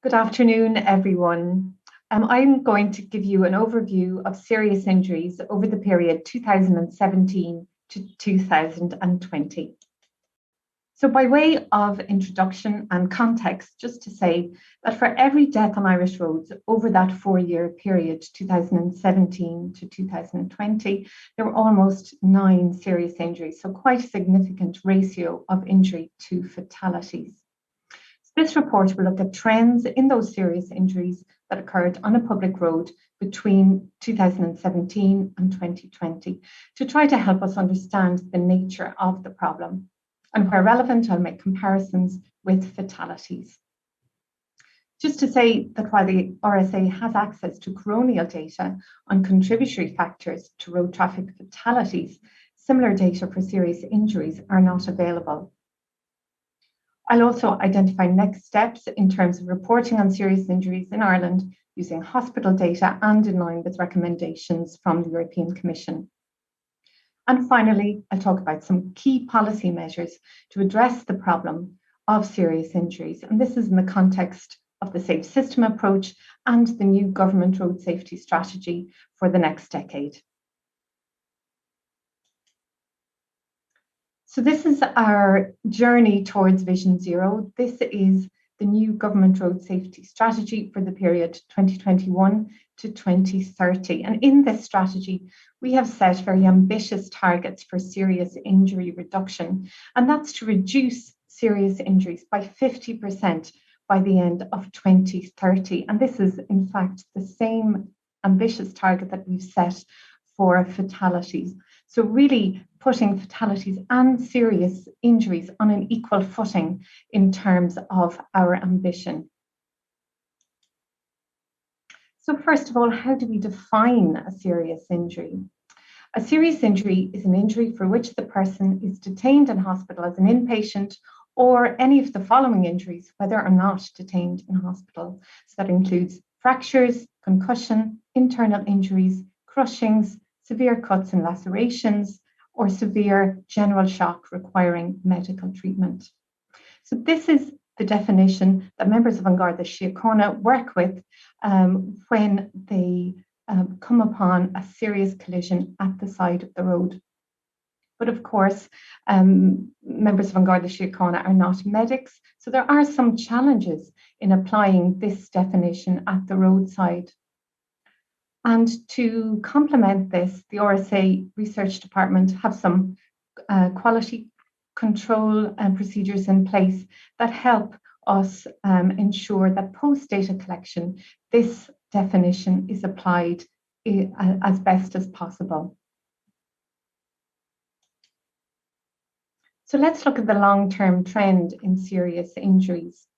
Good afternoon, everyone. I'm going to give you an overview of serious injuries over the period 2017 to 2020. So by way of introduction and context, just to say that for every death on Irish roads over that 4-year period, 2017 to 2020, there were almost 9 serious injuries, so quite a significant ratio of injury to fatalities. This report will look at trends in those serious injuries that occurred on a public road between 2017 and 2020 to try to help us understand the nature of the problem. And where relevant, I'll make comparisons with fatalities. Just to say that while the RSA has access to coronial data on contributory factors to road traffic fatalities, similar data for serious injuries are not available. I'll also identify next steps in terms of reporting on serious injuries in Ireland using hospital data and in line with recommendations from the European Commission. And finally, I'll talk about some key policy measures to address the problem of serious injuries. And this is in the context of the Safe System approach and the new government road safety strategy for the next decade. So this is our journey towards Vision Zero. This is the new government road safety strategy for the period 2021 to 2030. And in this strategy, we have set very ambitious targets for serious injury reduction, and that's to reduce serious injuries by 50% by the end of 2030. And this is, in fact, the same ambitious target that we've set for fatalities. So really putting fatalities and serious injuries on an equal footing in terms of our ambition. So first of all, how do we define a serious injury? A serious injury is an injury for which the person is detained in hospital as an inpatient or any of the following injuries, whether or not detained in hospital. So that includes fractures, concussion, internal injuries, crushings, severe cuts and lacerations, or severe general shock requiring medical treatment. So this is the definition that members of An Garda Síochána work with when they come upon a serious collision at the side of the road. But of course, members of An Garda Síochána are not medics, so there are some challenges in applying this definition at the roadside. And to complement this, the RSA Research Department have some quality control and procedures in place that help us ensure that post-data collection, this definition is applied as best as possible. So let's look at the long-term trend in serious injuries.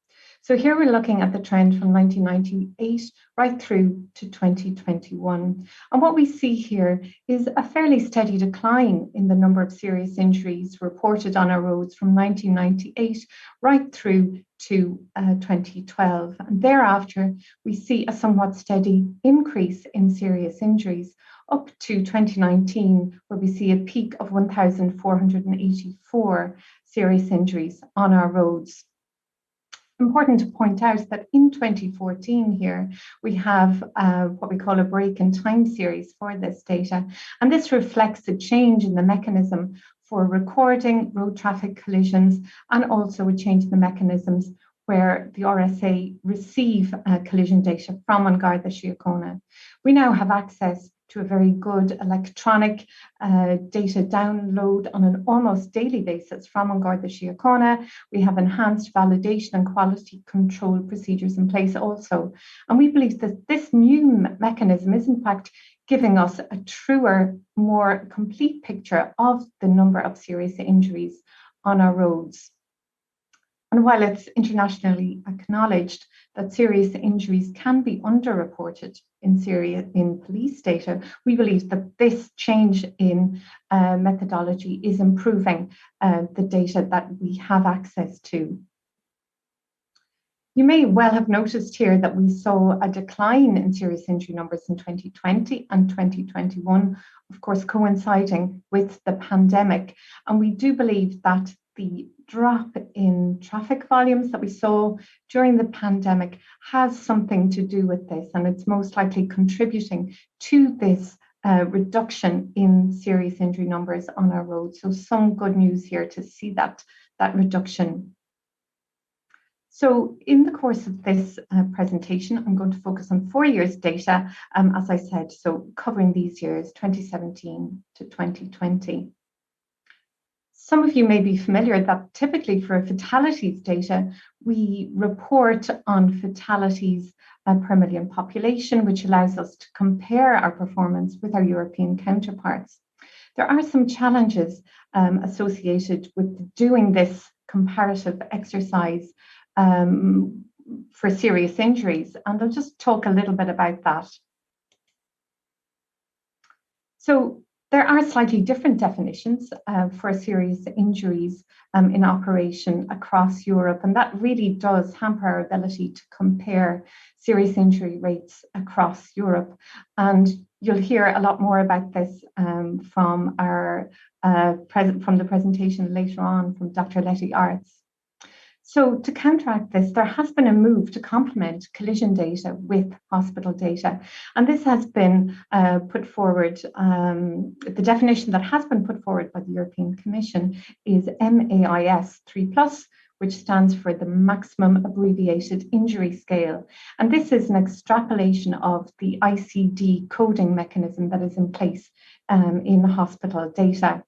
So here we're looking at the trend from 1998 right through to 2021. And what we see here is a fairly steady decline in the number of serious injuries reported on our roads from 1998 right through to 2012. And thereafter, we see a somewhat steady increase in serious injuries up to 2019, where we see a peak of 1,484 serious injuries on our roads. Important to point out that in 2014 here, we have what we call a break in time series for this data. And this reflects a change in the mechanism for recording road traffic collisions and also a change in the mechanisms where the RSA receive collision data from An Garda Síochána. We now have access to a very good electronic data download on an almost daily basis from An Garda Síochána. We have enhanced validation and quality control procedures in place also. And we believe that this new mechanism is in fact giving us a truer, more complete picture of the number of serious injuries on our roads. And while it's internationally acknowledged that serious injuries can be underreported in police data, we believe that this change in methodology is improving the data that we have access to. You may well have noticed here that we saw a decline in serious injury numbers in 2020 and 2021, of course, coinciding with the pandemic. And we do believe that the drop in traffic volumes that we saw during the pandemic has something to do with this, and it's most likely contributing to this reduction in serious injury numbers on our roads. So some good news here to see that reduction. So in the course of this presentation, I'm going to focus on 4 years data, as I said, so covering these years, 2017 to 2020. Some of you may be familiar that typically for fatalities data, we report on fatalities per million population, which allows us to compare our performance with our European counterparts. There are some challenges associated with doing this comparative exercise for serious injuries, and I'll just talk a little bit about that. So there are slightly different definitions for serious injuries in operation across Europe, and that really does hamper our ability to compare serious injury rates across Europe. And you'll hear a lot more about this from the presentation later on from Dr. Letty Arts. So to counteract this, there has been a move to complement collision data with hospital data. And this has been put forward, the definition that has been put forward by the European Commission is MAIS 3+, which stands for the Maximum Abbreviated Injury Scale. And this is an extrapolation of the ICD coding mechanism that is in place in hospital data.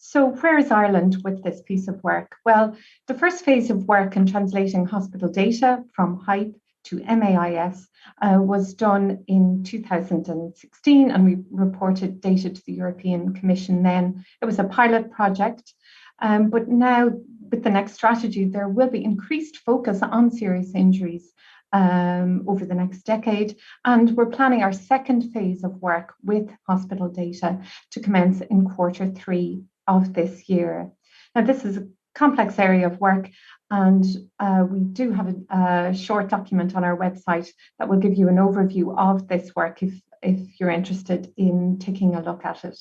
So where is Ireland with this piece of work? Well, the first phase of work in translating hospital data from HYPE to MAIS was done in 2016, and we reported data to the European Commission then. It was a pilot project, but now with the next strategy, there will be increased focus on serious injuries over the next decade, and we're planning our second phase of work with hospital data to commence in Q3 of this year. Now, this is a complex area of work, and we do have a short document on our website that will give you an overview of this work if you're interested in taking a look at it.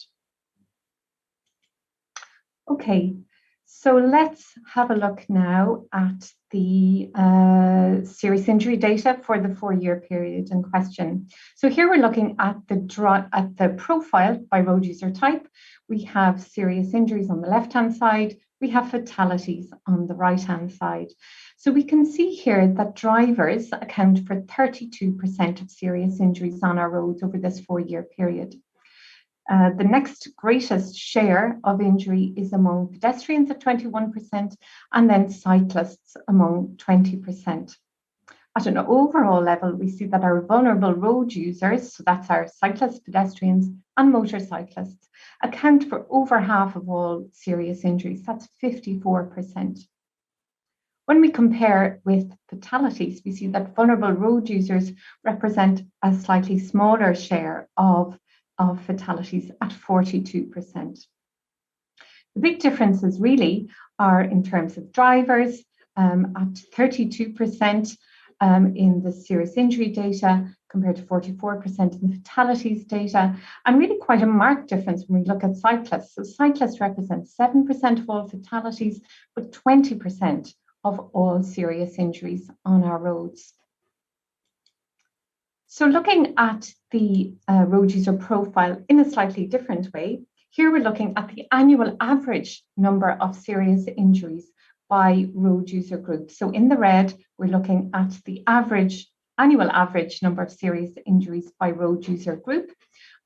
Okay, so let's have a look now at the serious injury data for the 4-year period in question. So here we're looking at the profile by road user type. We have serious injuries on the left-hand side. We have fatalities on the right-hand side. So we can see here that drivers account for 32% of serious injuries on our roads over this 4-year period. The next greatest share of injury is among pedestrians at 21%, and then cyclists among 20%. At an overall level, we see that our vulnerable road users, so that's our cyclists, pedestrians, and motorcyclists, account for over half of all serious injuries. That's 54%. When we compare with fatalities, we see that vulnerable road users represent a slightly smaller share of fatalities at 42%. The big differences really are in terms of drivers at 32% in the serious injury data compared to 44% in the fatalities data, and really quite a marked difference when we look at cyclists. So cyclists represent 7% of all fatalities, but 20% of all serious injuries on our roads. So looking at the road user profile in a slightly different way, here we're looking at the annual average number of serious injuries by road user group. So in the red, we're looking at the annual average number of serious injuries by road user group.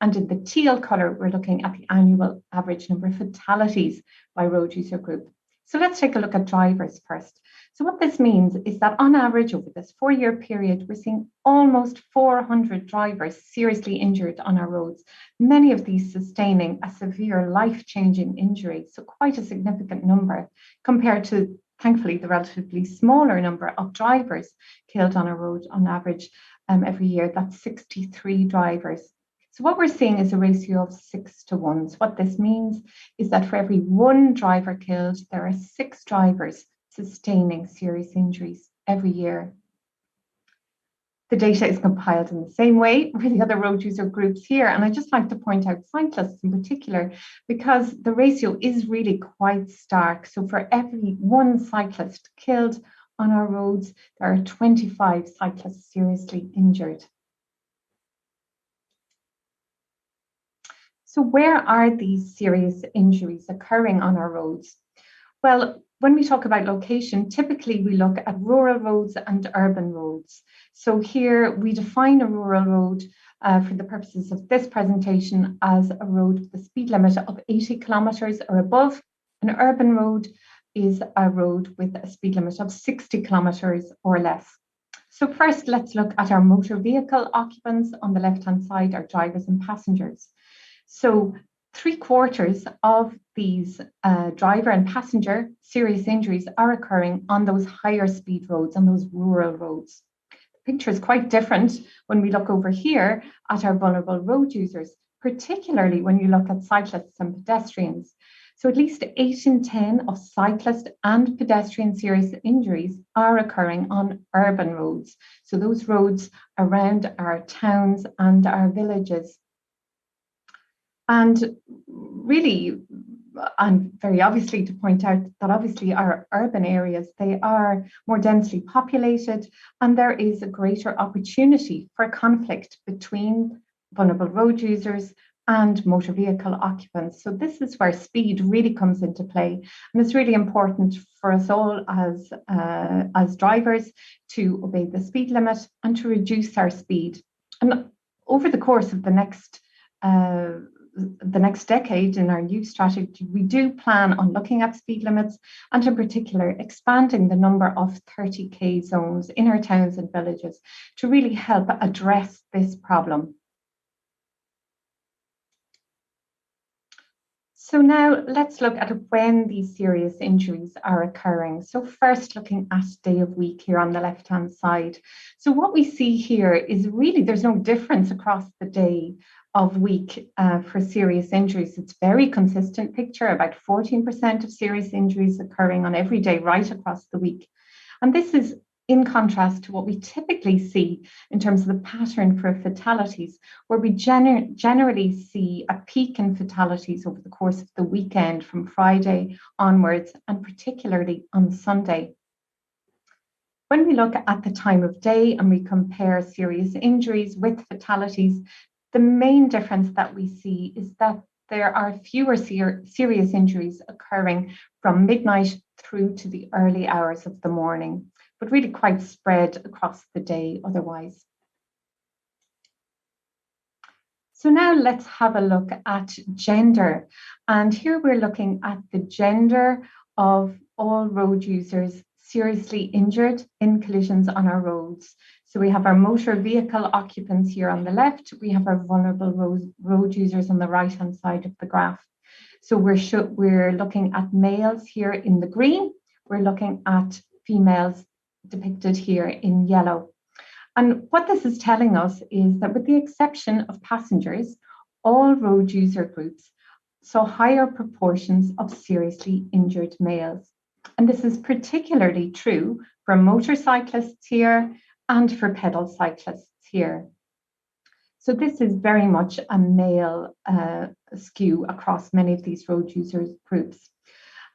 And in the teal colour, we're looking at the annual average number of fatalities by road user group. So let's take a look at drivers first. So what this means is that on average over this 4-year period, we're seeing almost 400 drivers seriously injured on our roads, many of these sustaining a severe life-changing injury. So quite a significant number compared to, thankfully, the relatively smaller number of drivers killed on a road on average every year. That's 63 drivers. So what we're seeing is a ratio of 6 to 1. So what this means is that for every 1 driver killed, there are 6 drivers sustaining serious injuries every year. The data is compiled in the same way with the other road user groups here. And I just like to point out cyclists in particular, because the ratio is really quite stark. So for every one cyclist killed on our roads, there are 25 cyclists seriously injured. So where are these serious injuries occurring on our roads? Well, when we talk about location, typically we look at rural roads and urban roads. So here we define a rural road for the purposes of this presentation as a road with a speed limit of 80 kilometres or above. An urban road is a road with a speed limit of 60 kilometres or less. So first, let's look at our motor vehicle occupants on the left-hand side, our drivers and passengers. So 3/4 of these driver and passenger serious injuries are occurring on those higher speed roads, on those rural roads. The picture is quite different when we look over here at our vulnerable road users, particularly when you look at cyclists and pedestrians. So at least 8 in 10 of cyclist and pedestrian serious injuries are occurring on urban roads. So those roads around our towns and our villages. And really, and very obviously to point out that obviously our urban areas, they are more densely populated, and there is a greater opportunity for conflict between vulnerable road users and motor vehicle occupants. So this is where speed really comes into play. And it's really important for us all as drivers to obey the speed limit and to reduce our speed. And over the course of the next decade in our new strategy, we do plan on looking at speed limits and in particular expanding the number of 30k zones in our towns and villages to really help address this problem. So now let's look at when these serious injuries are occurring. So first, looking at day of week here on the left-hand side. So what we see here is really there's no difference across the day of week for serious injuries. It's very consistent picture, about 14% of serious injuries occurring on every day right across the week. And this is in contrast to what we typically see in terms of the pattern for fatalities, where we generally see a peak in fatalities over the course of the weekend from Friday onwards, and particularly on Sunday. When we look at the time of day and we compare serious injuries with fatalities, the main difference that we see is that there are fewer serious injuries occurring from midnight through to the early hours of the morning, but really quite spread across the day otherwise. So now let's have a look at gender. And here we're looking at the gender of all road users seriously injured in collisions on our roads. So we have our motor vehicle occupants here on the left. We have our vulnerable road users on the right-hand side of the graph. So we're looking at males here in the green. We're looking at females depicted here in yellow. And what this is telling us is that with the exception of passengers, all road user groups saw higher proportions of seriously injured males. And this is particularly true for motorcyclists here and for pedal cyclists here. So this is very much a male skew across many of these road user groups.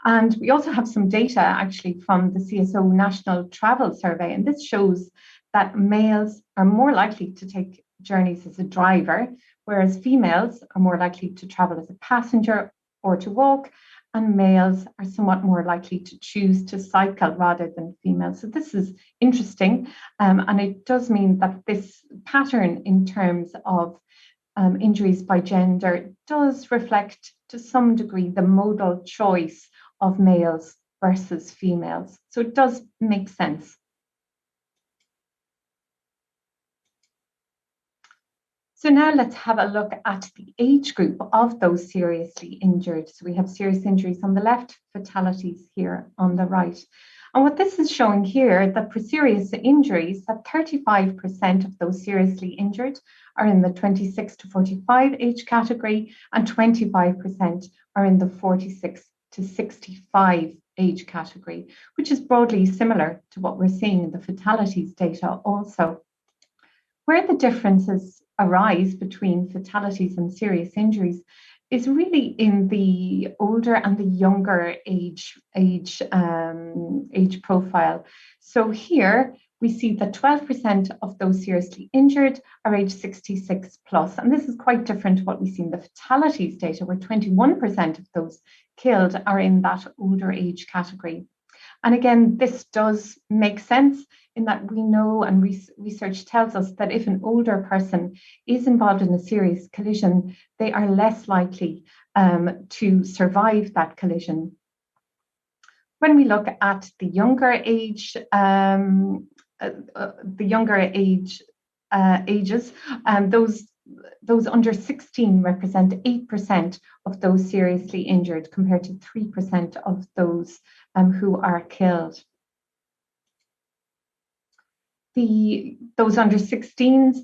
And we also have some data actually from the CSO National Travel Survey, and this shows that males are more likely to take journeys as a driver, whereas females are more likely to travel as a passenger or to walk, and males are somewhat more likely to choose to cycle rather than females. So this is interesting, and it does mean that this pattern in terms of injuries by gender does reflect to some degree the modal choice of males versus females. So it does make sense. So now let's have a look at the age group of those seriously injured. So we have serious injuries on the left, fatalities here on the right. And what this is showing here, that for serious injuries, that 35% of those seriously injured are in the 26 to 45 age category, and 25% are in the 46 to 65 age category, which is broadly similar to what we're seeing in the fatalities data also. Where the differences arise between fatalities and serious injuries is really in the older and the younger age profile. So here we see that 12% of those seriously injured are age 66 plus, and this is quite different to what we see in the fatalities data, where 21% of those killed are in that older age category. And again, this does make sense in that we know, and research tells us, that if an older person is involved in a serious collision, they are less likely to survive that collision. When we look at the younger age, ages, those under 16 represent 8% of those seriously injured, compared to 3% of those who are killed. Those under 16s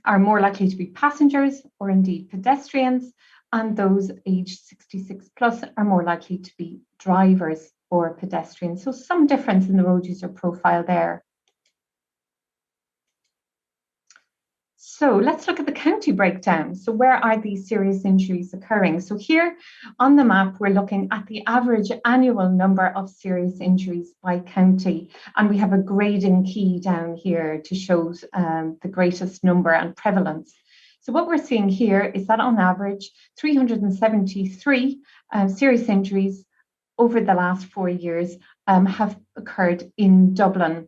are more likely to be passengers or indeed pedestrians, and those aged 66 plus are more likely to be drivers or pedestrians. So some difference in the road user profile there. So let's look at the county breakdown. So where are these serious injuries occurring? So here on the map, we're looking at the average annual number of serious injuries by county. And we have a grading key down here to show the greatest number and prevalence. So what we're seeing here is that on average, 373 serious injuries over the last 4 years have occurred in Dublin.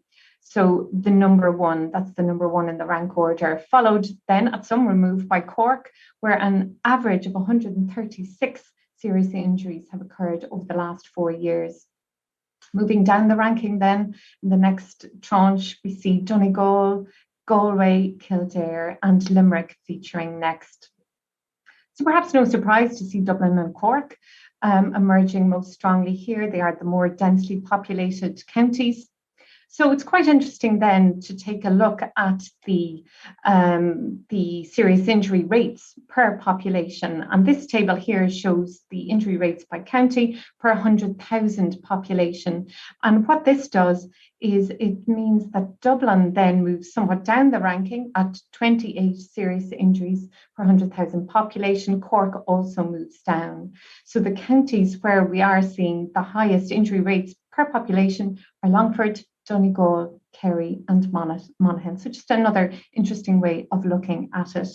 So the number one, that's the number one in the rank order, followed then at some remove by Cork, where an average of 136 serious injuries have occurred over the last 4 years. Moving down the ranking then, in the next tranche, we see Donegal, Galway, Kildare and Limerick featuring next. So perhaps no surprise to see Dublin and Cork emerging most strongly here. They are the more densely populated counties. So it's quite interesting then to take a look at the serious injury rates per population. And this table here shows the injury rates by county per 100,000 population. And what this does is it means that Dublin then moves somewhat down the ranking at 28 serious injuries per 100,000 population. Cork also moves down. So the counties where we are seeing the highest injury rates per population are Longford, Donegal, Kerry and Monaghan. So just another interesting way of looking at it.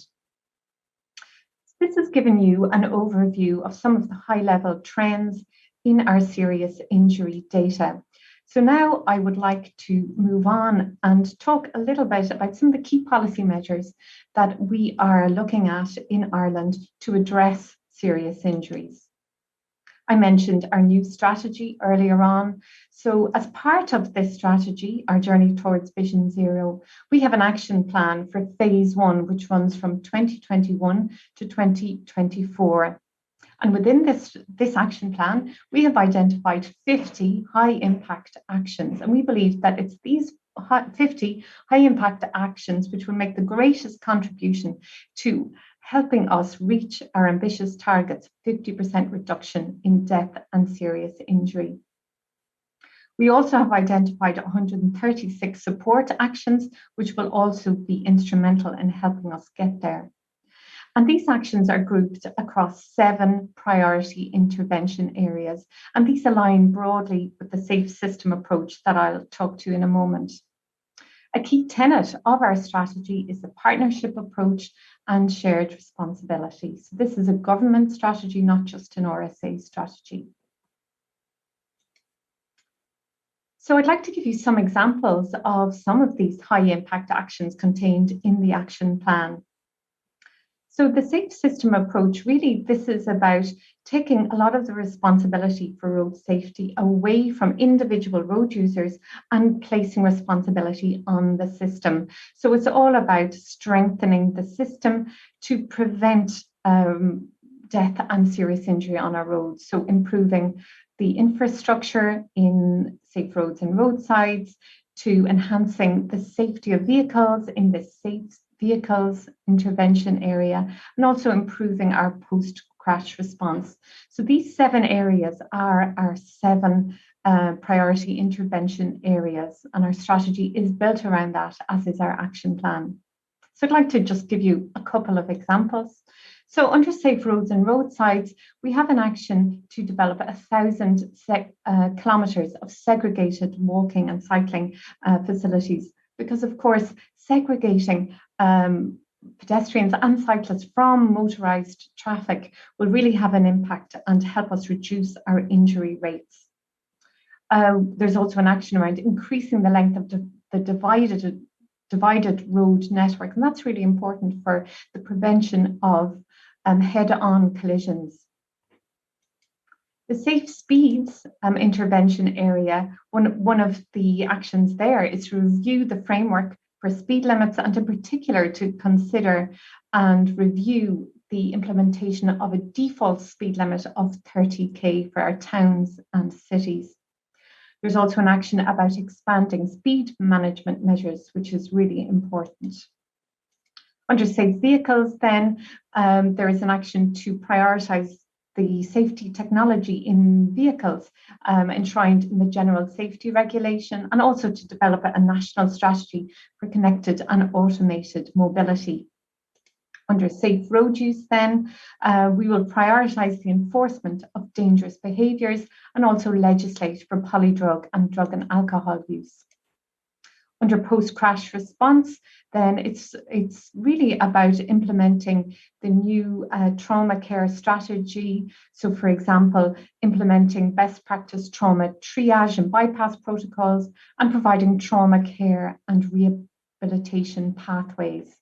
This has given you an overview of some of the high-level trends in our serious injury data. So now I would like to move on and talk a little bit about some of the key policy measures that we are looking at in Ireland to address serious injuries. I mentioned our new strategy earlier on. So as part of this strategy, our journey towards Vision Zero, we have an action plan for phase 1, which runs from 2021 to 2024. And within this action plan, we have identified 50 high impact actions. And we believe that it's these 50 high impact actions which will make the greatest contribution to helping us reach our ambitious targets, 50% reduction in death and serious injury. We also have identified 136 support actions, which will also be instrumental in helping us get there. And these actions are grouped across 7 priority intervention areas, and these align broadly with the safe system approach that I'll talk to in a moment. A key tenet of our strategy is the partnership approach and shared responsibility. So this is a government strategy, not just an RSA strategy. So I'd like to give you some examples of some of these high impact actions contained in the action plan. So the safe system approach, really, this is about taking a lot of the responsibility for road safety away from individual road users and placing responsibility on the system. So it's all about strengthening the system to prevent death and serious injury on our roads. So improving the infrastructure in safe roads and roadsides, to enhancing the safety of vehicles in the safe vehicles intervention area, and also improving our post-crash response. So these 7 areas are our 7 priority intervention areas, and our strategy is built around that, as is our action plan. So I'd like to just give you a couple of examples. So under Safe Roads and Roadsides, we have an action to develop 1,000 kilometres of segregated walking and cycling facilities, because of course, segregating pedestrians and cyclists from motorised traffic will really have an impact and help us reduce our injury rates. There's also an action around increasing the length of the divided road network, and that's really important for the prevention of head-on collisions. The safe speeds intervention area, one of the actions there is to review the framework for speed limits, and in particular to consider and review the implementation of a default speed limit of 30 km for our towns and cities. There's also an action about expanding speed management measures, which is really important. Under safe vehicles then, there is an action to prioritise the safety technology in vehicles enshrined in the General Safety Regulation, and also to develop a national strategy for connected and automated mobility. Under safe road use then, we will prioritise the enforcement of dangerous behaviours and also legislate for polydrug and drug and alcohol use. Under post-crash response, then it's really about implementing the new trauma care strategy. So for example, implementing best practice trauma triage and bypass protocols, and providing trauma care and rehabilitation pathways.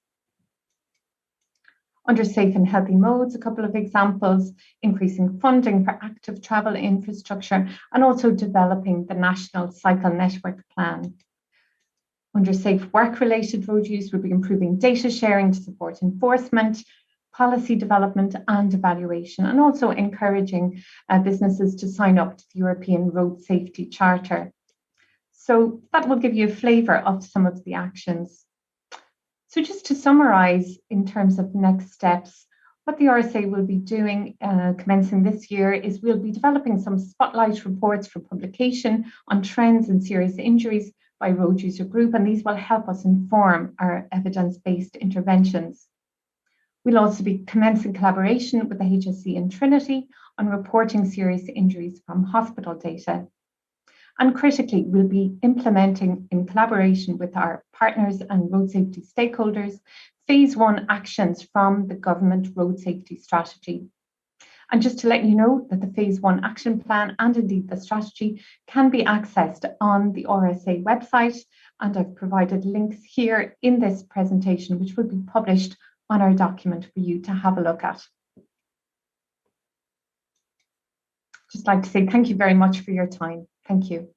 Under safe and healthy modes, a couple of examples: increasing funding for active travel infrastructure, and also developing the National Cycle Network Plan. Under safe work-related road use, we'll be improving data sharing to support enforcement, policy development and evaluation, and also encouraging businesses to sign up to the European Road Safety Charter. So that will give you a flavour of some of the actions. So just to summarise in terms of next steps, what the RSA will be doing commencing this year is we'll be developing some spotlight reports for publication on trends in serious injuries by road user group, and these will help us inform our evidence-based interventions. We'll also be commencing collaboration with the HSE and Trinity on reporting serious injuries from hospital data. And critically, we'll be implementing, in collaboration with our partners and road safety stakeholders, phase 1 actions from the government road safety strategy. And just to let you know that the phase 1 action plan and indeed the strategy can be accessed on the RSA website, and I've provided links here in this presentation which will be published on our document for you to have a look at. Just like to say thank you very much for your time. Thank you.